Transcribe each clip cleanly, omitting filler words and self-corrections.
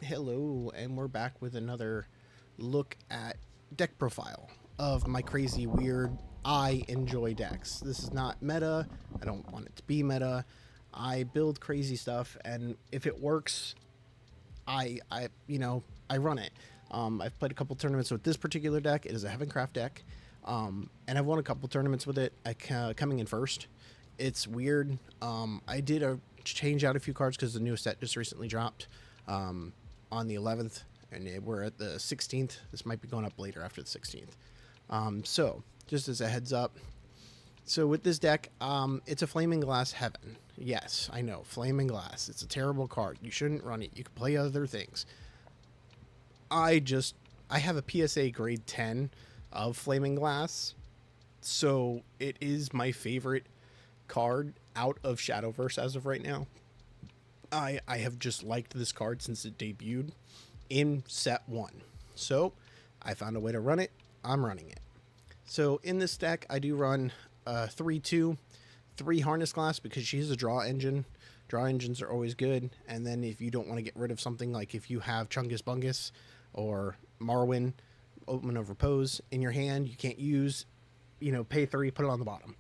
Hello, and we're back with another look at deck profile of my crazy, weird, I enjoy decks. This is not meta. I don't want it to be meta. I build crazy stuff, and if it works, I run it. I've played a couple tournaments with this particular deck. It is a Heavencraft deck, and I've won a couple tournaments with it. Coming in first. It's weird. I did change out a few cards because the newest set just recently dropped on the 11th, and we're at the 16th. This might be going up later after the 16th. So just as a heads up, so with this deck, it's a Flaming Glass Heaven. Yes, I know, Flaming Glass. It's a terrible card. You shouldn't run it. You can play other things. I have a PSA grade 10 of Flaming Glass, so it is my favorite card out of Shadowverse as of right now. I have just liked this card since it debuted in set 1. So I found a way to run it. I'm running it. So in this deck, I do run 3-2, 3 Harness Glass because she's a draw engine. Draw engines are always good. And then if you don't want to get rid of something, like if you have Chungus Bungus or Marwyn, Omen of Repose in your hand, you can't use, pay 3, put it on the bottom.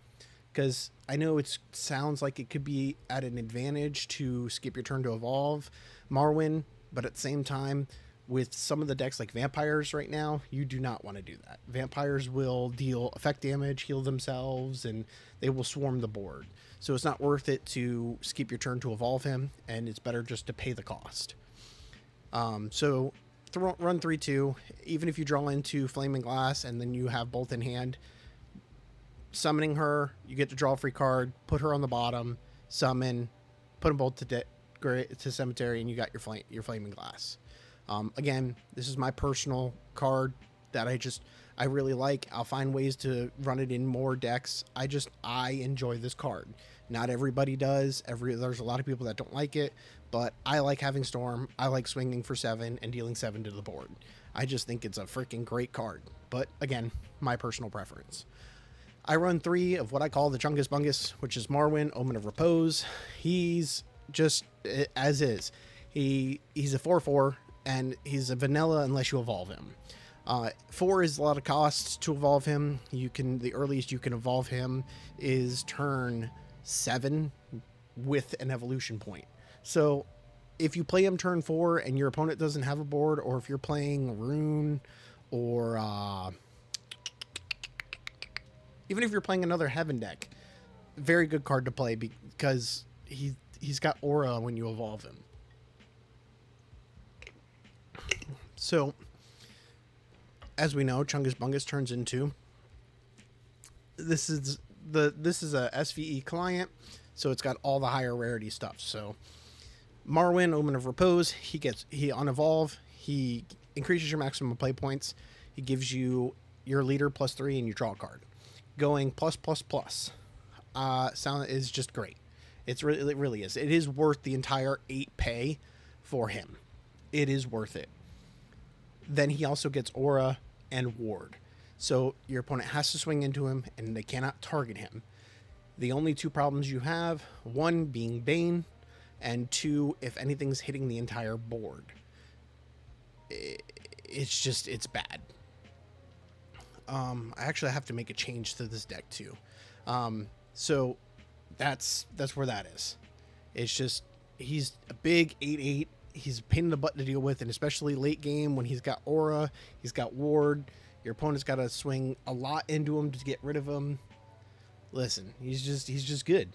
Because I know it sounds like it could be at an advantage to skip your turn to evolve Marwyn, but at the same time, with some of the decks like vampires right now, you do not want to do that. Vampires will deal effect damage, heal themselves, and they will swarm the board. So it's not worth it to skip your turn to evolve him, and it's better just to pay the cost. So run 3-2. Even if you draw into Flaming Glass and then you have both in hand, summoning her, you get to draw a free card, put her on the bottom, summon, put them both to cemetery, and you got your Flaming Glass. Again, this is my personal card that I really like. I'll find ways to run it in more decks. I enjoy this card. Not everybody does. There's a lot of people that don't like it, but I like having Storm. I like swinging for 7 and dealing 7 to the board. I just think it's a freaking great card. But again, my personal preference. I run 3 of what I call the Chungus Bungus, which is Marwyn, Omen of Repose. He's just as is. He's a 4/4, and he's a vanilla unless you evolve him. 4 is a lot of costs to evolve him. The earliest you can evolve him is turn 7 with an evolution point. So if you play him turn 4 and your opponent doesn't have a board, or if you're playing Rune, or even if you're playing another Heaven deck, very good card to play because he's got aura when you evolve him. So, as we know, Chungus Bungus turns into this is a SVE client, so it's got all the higher rarity stuff. So, Marwyn, Omen of Repose, he on evolve, he increases your maximum play points. He gives you your leader +3 and you draw a card. Going plus sound is just great. It really is. It is worth the entire 8 pay for him. It is worth it. Then he also gets aura and ward. So your opponent has to swing into him and they cannot target him. The only 2 problems you have, 1 being Bane, and 2, if anything's hitting the entire board. It's bad. I actually have to make a change to this deck too. So that's where that is. It's just, he's a big 8/8. He's a pain in the butt to deal with, and especially late game when he's got aura, he's got ward. Your opponent's got to swing a lot into him to get rid of him. Listen, he's just good.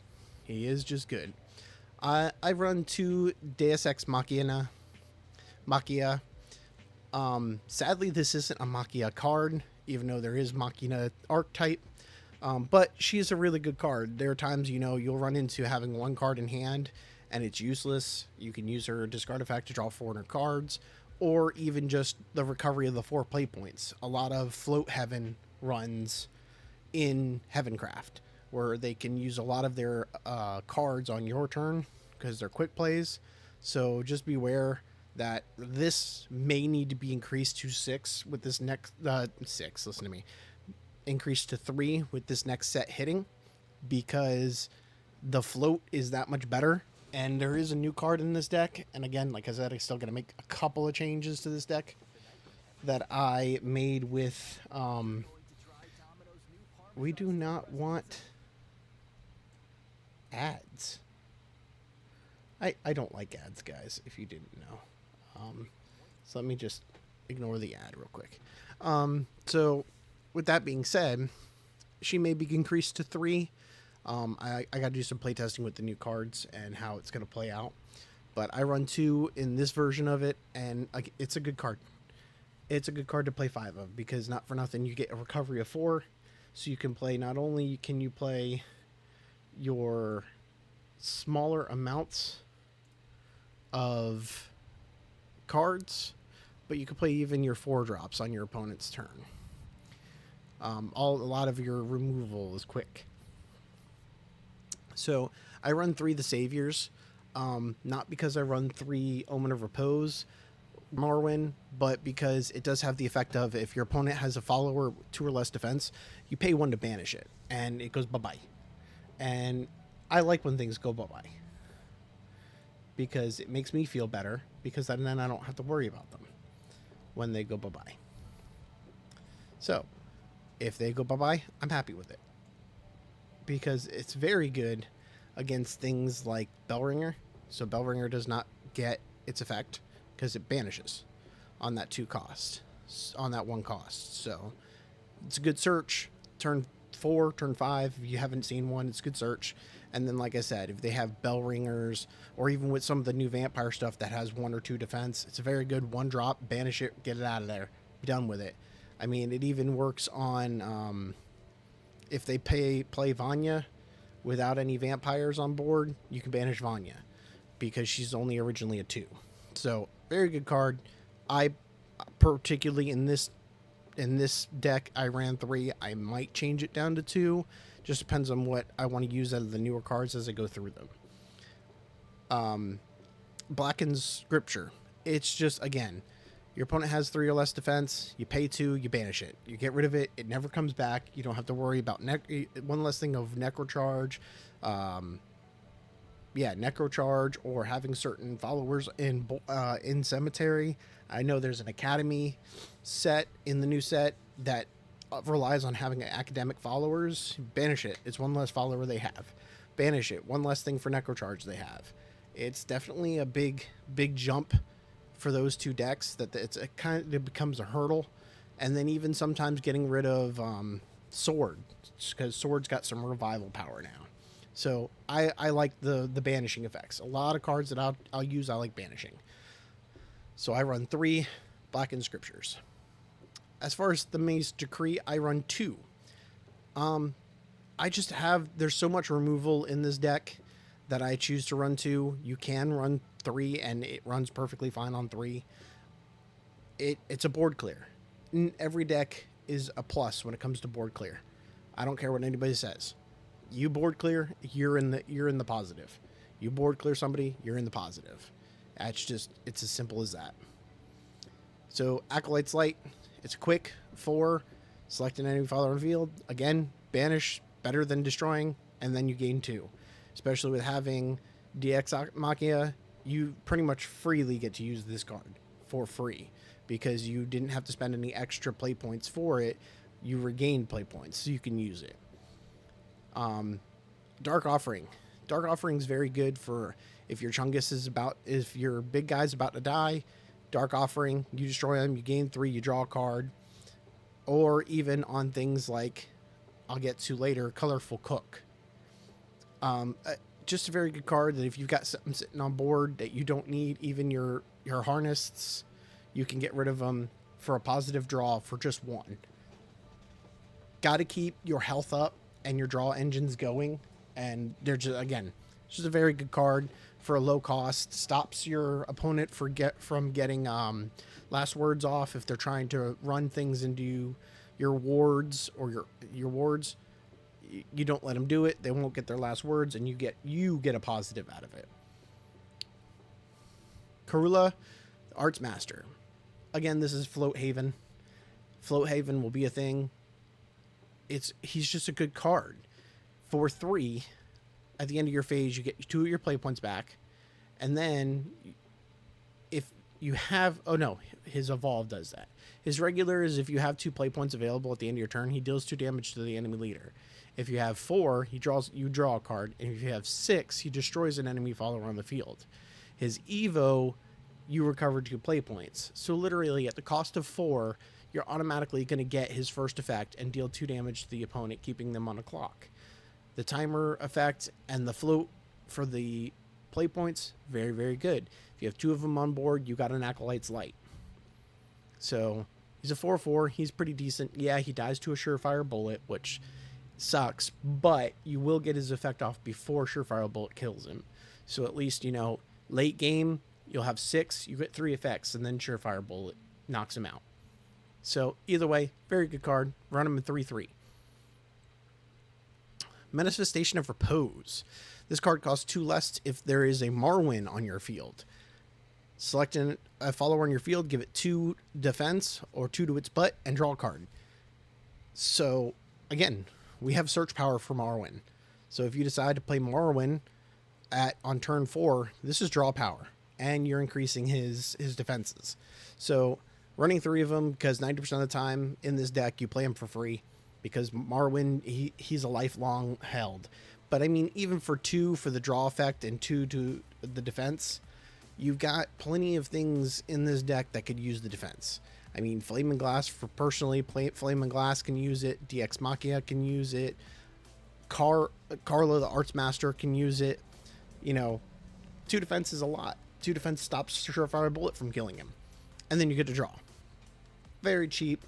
He is just good. I run 2 Deus Ex Machina. Sadly, this isn't a Machina card, even though there is Machina archetype. But she's a really good card. There are times, you'll run into having 1 card in hand and it's useless. You can use her discard effect to draw 400 cards, or even just the recovery of the 4 play points. A lot of Float Heaven runs in Heavencraft, where they can use a lot of their cards on your turn because they're quick plays. So just beware that this may need to be increased to 6 with this next 6. Listen to me. Increased to 3 with this next set hitting, because the float is that much better And there is a new card in this deck. And again, like I said, I'm still going to make a couple of changes to this deck that I made with. We do not want ads. I don't like ads, guys, if you didn't know. So let me just ignore the ad real quick. So with that being said, she may be increased to 3. I got to do some playtesting with the new cards and how it's going to play out. But I run 2 in this version of it, and it's a good card. It's a good card to play 5 of, because not for nothing, you get a recovery of 4. So you can play, not only can you play your smaller amounts of cards, but you can play even your 4 drops on your opponent's turn. A lot of your removal is quick. So I run 3 the Saviors, not because I run 3 Omen of Repose, Morrowind, but because it does have the effect of, if your opponent has a follower 2 or less defense, you pay 1 to banish it, and it goes bye-bye. And I like when things go bye-bye, because it makes me feel better, because then I don't have to worry about them when they go bye-bye. So if they go bye-bye, I'm happy with it, because it's very good against things like Bellringer. So Bellringer does not get its effect because it banishes on that 2 cost, on that 1 cost. So it's a good search. Turn 4, turn 5, if you haven't seen one, it's a good search. And then, like I said, if they have Bellringers, or even with some of the new vampire stuff that has 1 or 2 defense, it's a very good 1 drop, banish it, get it out of there, be done with it. I mean, it even works on if they play Vanya without any vampires on board, you can banish Vanya, because she's only originally a 2. So very good card. I particularly in this deck, I ran 3. I might change it down to 2. Just depends on what I want to use out of the newer cards as I go through them. Blackened Scripture. It's just, again, your opponent has 3 or less defense. You pay 2, you banish it. You get rid of it. It never comes back. You don't have to worry about one less thing of Necrocharge. Necrocharge, or having certain followers in Cemetery. I know there's an Academy set in the new set that relies on having academic followers. Banish it. It's 1 less follower they have. Banish it. 1 less thing for Necrocharge they have. It's definitely a big jump for those 2 decks, that it becomes a hurdle. And then even sometimes getting rid of Sword, because Sword's got some revival power now. So I like the banishing effects. A lot of cards that I'll use, I like banishing. So I run 3 Blackened Scriptures. As far as the Maze Decree, I run 2. There's so much removal in this deck that I choose to run 2. You can run 3, and it runs perfectly fine on 3. It's a board clear. Every deck is a plus when it comes to board clear. I don't care what anybody says. You board clear, you're in the positive. You board clear somebody, you're in the positive. It's as simple as that. So Acolyte's Light, it's quick, 4, select an enemy follower on field. Again, banish, better than destroying, and then you gain 2. Especially with having DX Machina, you pretty much freely get to use this card for free, because you didn't have to spend any extra play points for it. You regained play points, so you can use it. Dark Offering. Dark Offering is very good for if your big guy's about to die. Dark Offering, you destroy him, you gain 3, you draw a card. Or even on things like, I'll get to later, Colorful Cook. Just a very good card that if you've got something sitting on board that you don't need, even your harnests, you can get rid of them for a positive draw for just 1. Got to keep your health up and your draw engines going, and they're just a very good card for a low cost. Stops your opponent from getting last words off if they're trying to run things into your wards or your wards. You don't let them do it. They won't get their last words, and you get a positive out of it. Karula, Arts Master. Again, this is Float Haven. Float Haven will be a thing. He's just a good card. For 3, at the end of your phase, you get 2 of your play points back. And then if you have, oh no, his evolve does that. His regular is if you have 2 play points available at the end of your turn, he deals 2 damage to the enemy leader. If you have 4, you draw a card, and if you have 6, he destroys an enemy follower on the field. His Evo, you recover 2 play points. So literally at the cost of 4, you're automatically going to get his first effect and deal 2 damage to the opponent, keeping them on a clock. The timer effect and the float for the play points, very, very good. If you have 2 of them on board, you got an Acolyte's Light. So he's a 4/4. He's pretty decent. Yeah, he dies to a Surefire Bullet, which sucks, but you will get his effect off before Surefire Bullet kills him. So at least, late game, you'll have 6, you get 3 effects, and then Surefire Bullet knocks him out. So either way, very good card. Run him in 3/3. Manifestation of Repose. This card costs 2 less if there is a Marwyn on your field. Select a follower on your field, give it 2 defense or 2 to its butt, and draw a card. So, again, we have search power for Marwyn. So if you decide to play Marwyn on turn 4, this is draw power, and you're increasing his defenses. So running 3 of them, because 90% of the time in this deck you play him for free, because Marwyn, he's a lifelong held. But I mean, even for 2 for the draw effect and 2 to the defense, you've got plenty of things in this deck that could use the defense. I mean, Flaming Glass, for personally, Flaming Glass can use it. DX Machia can use it. Carla, the Arts Master, can use it. 2 defense is a lot. 2 defense stops Surefire Bullet from killing him. And then you get to draw. Very cheap.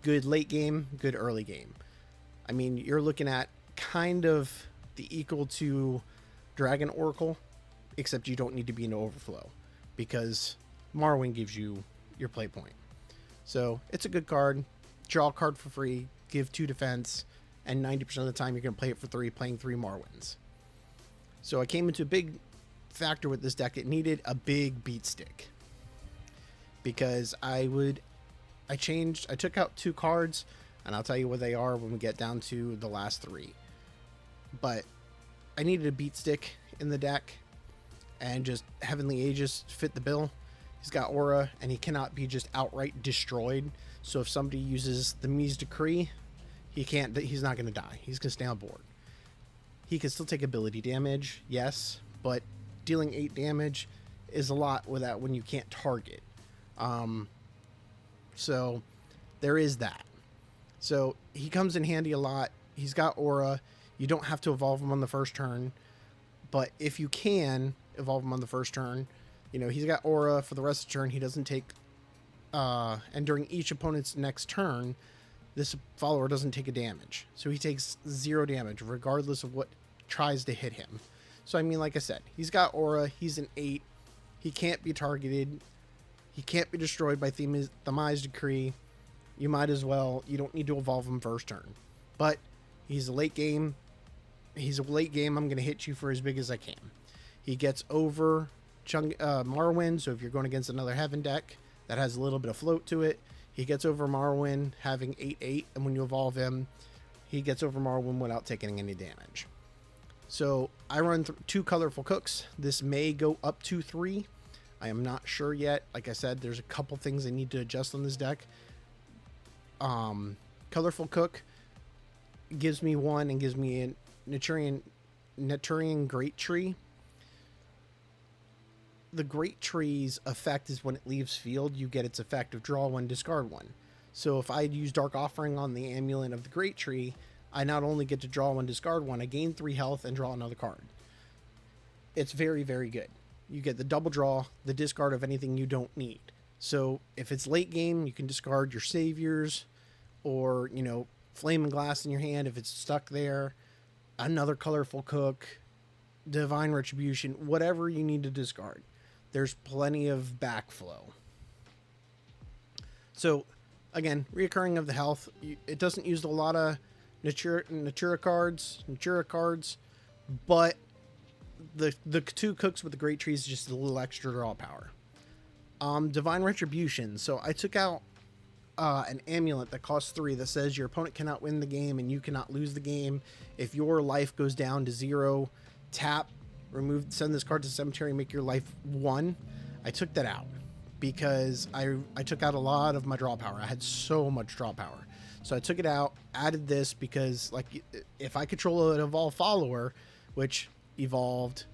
Good late game, good early game. I mean, you're looking at kind of the equal to Dragon Oracle, except you don't need to be in overflow, because Marwyn gives you your play point. So it's a good card. Draw a card for free, give 2 defense, and 90% of the time you're going to play it for 3, playing 3 Marwyns. So I came into a big factor with this deck. It needed a big beat stick, because I took out 2 cards, and I'll tell you what they are when we get down to the last 3. But I needed a beat stick in the deck, and just Heavenly Aegis fit the bill. He's got aura, and he cannot be just outright destroyed. So if somebody uses the Mies Decree, he's not going to die. He's going to stay on board. He can still take ability damage, yes, but dealing 8 damage is a lot when you can't target. So there is that. So he comes in handy a lot. He's got aura. You don't have to evolve him on the first turn, but if you can evolve him on the first turn, he's got aura for the rest of the turn. He doesn't take, and during each opponent's next turn, this follower doesn't take a damage. So he takes 0 damage regardless of what tries to hit him. So I mean, like I said, he's got aura. He's an 8. He can't be targeted. He can't be destroyed by the Mies Decree. You might as well. You don't need to evolve him first turn. But he's a late game. I'm going to hit you for as big as I can. He gets over Marwyn, so if you're going against another Heaven deck that has a little bit of float to it, he gets over Marwyn having 8/8, and when you evolve him, he gets over Marwyn without taking any damage. So I run 2 Colorful Cooks. This may go up to 3. I am not sure yet. Like I said, there's a couple things I need to adjust on this deck. Colorful Cook gives me 1 and gives me a Naturian Great Tree. The Great Tree's effect is when it leaves field, you get its effect of draw 1, discard 1. So if I use Dark Offering on the Amulet of the Great Tree, I not only get to draw 1, discard 1, I gain 3 health and draw another card. It's very, very good. You get the double draw, the discard of anything you don't need. So if it's late game, you can discard your saviors, or, Flaming Glass in your hand if it's stuck there, another Colorful Cook, Divine Retribution, whatever you need to discard. There's plenty of backflow. So, again, reoccurring of the health. It doesn't use a lot of Natura cards, but the 2 cooks with the Great Tree is just a little extra draw power. Divine Retribution. So I took out an amulet that costs 3 that says your opponent cannot win the game and you cannot lose the game. If your life goes down to 0, tap, remove, send this card to the cemetery, make your life 1. I took that out because I took out a lot of my draw power. I had so much draw power. So I took it out, added this because, like, if I control an evolved follower, which evolved,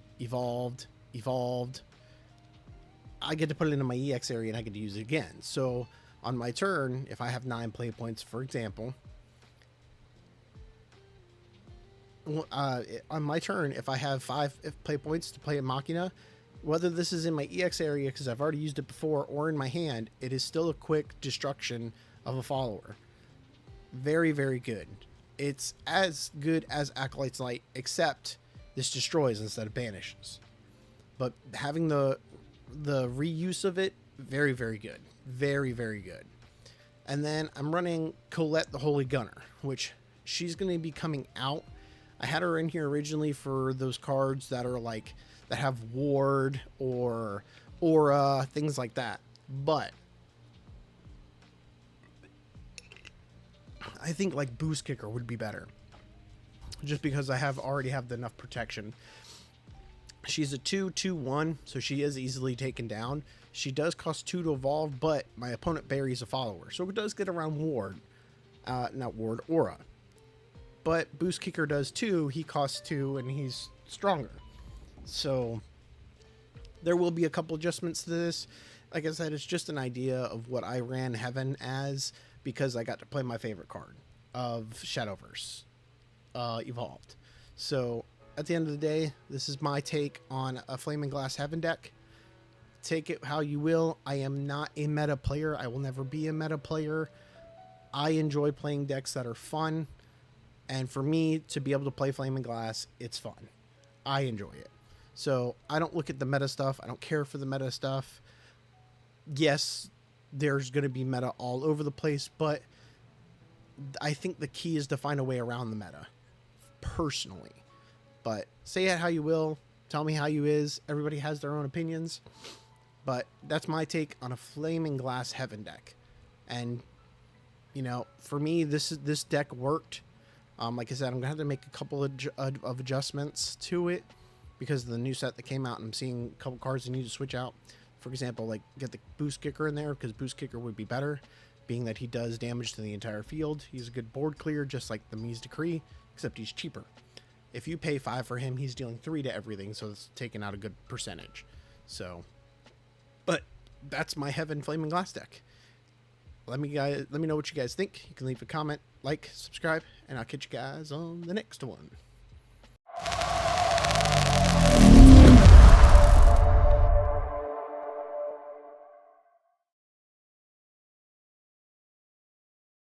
I get to put it into my EX area and I get to use it again. So on my turn, if I have 9 play points, for example, on my turn, if I have 5 play points to play a Machina, whether this is in my EX area because I've already used it before or in my hand, it is still a quick destruction of a follower. Very, very good. It's as good as Acolyte's Light, except this destroys instead of banishes. But having the reuse of it, very, very good. Very, very good. And then I'm running Colette the Holy Gunner, which she's going to be coming out. I had her in here originally for those cards that are like, that have Ward or Aura, things like that. But I think like Boost Kicker would be better, just because I already have enough protection. She's a 2/2/1, so she is easily taken down. She does cost 2 to evolve, but my opponent buries a follower, so it does get around Ward, not Ward, Aura. But Boost Kicker does too. He costs 2, and he's stronger. So there will be a couple adjustments to this. Like I said, it's just an idea of what I ran Heaven as, because I got to play my favorite card of Shadowverse evolved. So at the end of the day, this is my take on a Flaming Glass Heaven deck. Take it how you will. I am not a meta player. I will never be a meta player. I enjoy playing decks that are fun. And for me to be able to play Flaming Glass, it's fun. I enjoy it. So I don't look at the meta stuff. I don't care for the meta stuff. Yes, there's going to be meta all over the place, but I think the key is to find a way around the meta, personally. But say it how you will. Tell me how you is. Everybody has their own opinions. But that's my take on a Flaming Glass Heaven deck. And, you know, for me, this deck worked. Like I said, I'm going to have to make a couple of adjustments to it because of the new set that came out, and I'm seeing a couple cards I need to switch out. For example, like get the Boost Kicker in there, because Boost Kicker would be better, being that he does damage to the entire field. He's a good board clear, just like the Mies Decree, except he's cheaper. If you pay 5 for him, he's dealing 3 to everything, so it's taking out a good percentage. So, but that's my Heaven Flaming Glass deck. Let me know what you guys think. You can leave a comment, like, subscribe, and I'll catch you guys on the next one.